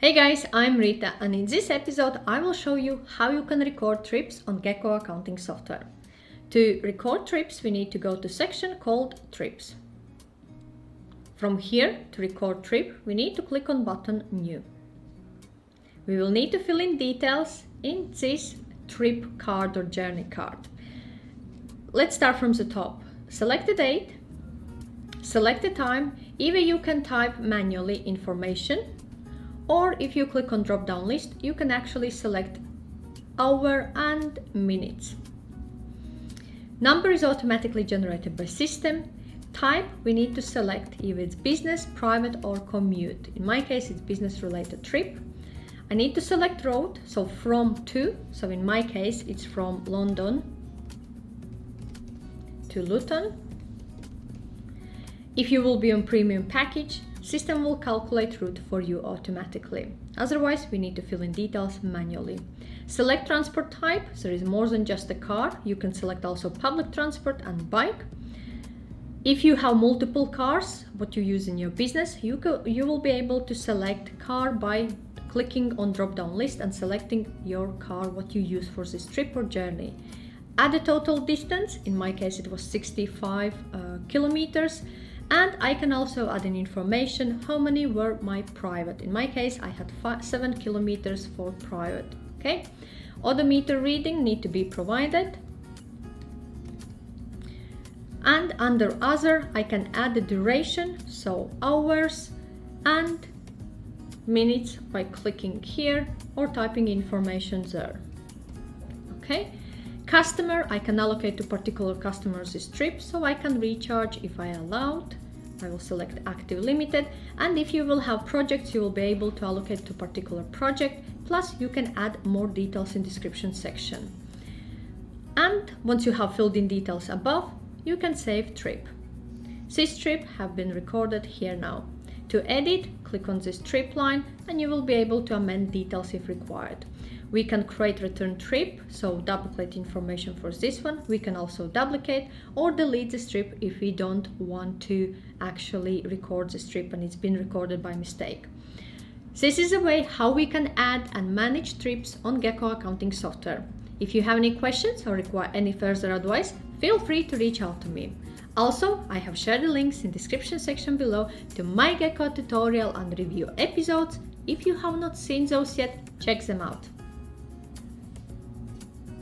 Hey guys, I'm Rita, and in this episode I will show you how you can record trips on Gekko accounting software. To record trips, we need to go to section called Trips. From here, to record trip, we need to click on button New. We will need to fill in details in this trip card or journey card. Let's start from the top. Select the date, select the time. Either you can type manually information, or if you click on drop down list, you can actually select hour and minutes. Number is automatically generated by system. Type, we need to select if it's business, private or commute. In my case, it's business related trip. I need to select road, so from to, so in my case, it's from London to Luton. If you will be on premium package, system will calculate route for you automatically. Otherwise, we need to fill in details manually. Select transport type. There is more than just a car. You can select also public transport and bike. If you have multiple cars, what you use in your business, you will be able to select car by clicking on drop down list and selecting your car, what you use for this trip or journey. Add a total distance. In my case, it was 65 kilometers. And I can also add in information how many were my private. In my case, I had 7 kilometers for private. Okay. Odometer reading need to be provided. And under other, I can add the duration, so hours and minutes by clicking here or typing information there. Okay. Customer, I can allocate to particular customers this trip, so I can recharge if I allowed. I will select active limited, and if you will have projects, you will be able to allocate to particular project, plus you can add more details in description section. And once you have filled in details above, you can save trip. This trip have been recorded here now. To edit, click on this trip line and you will be able to amend details if required. We can create return trip, so duplicate information for this one. We can also duplicate or delete the trip if we don't want to actually record the trip and it's been recorded by mistake. This is a way how we can add and manage trips on Gekko accounting software. If you have any questions or require any further advice, feel free to reach out to me. Also, I have shared the links in the description section below to my Gekko tutorial and review episodes. If you have not seen those yet, check them out.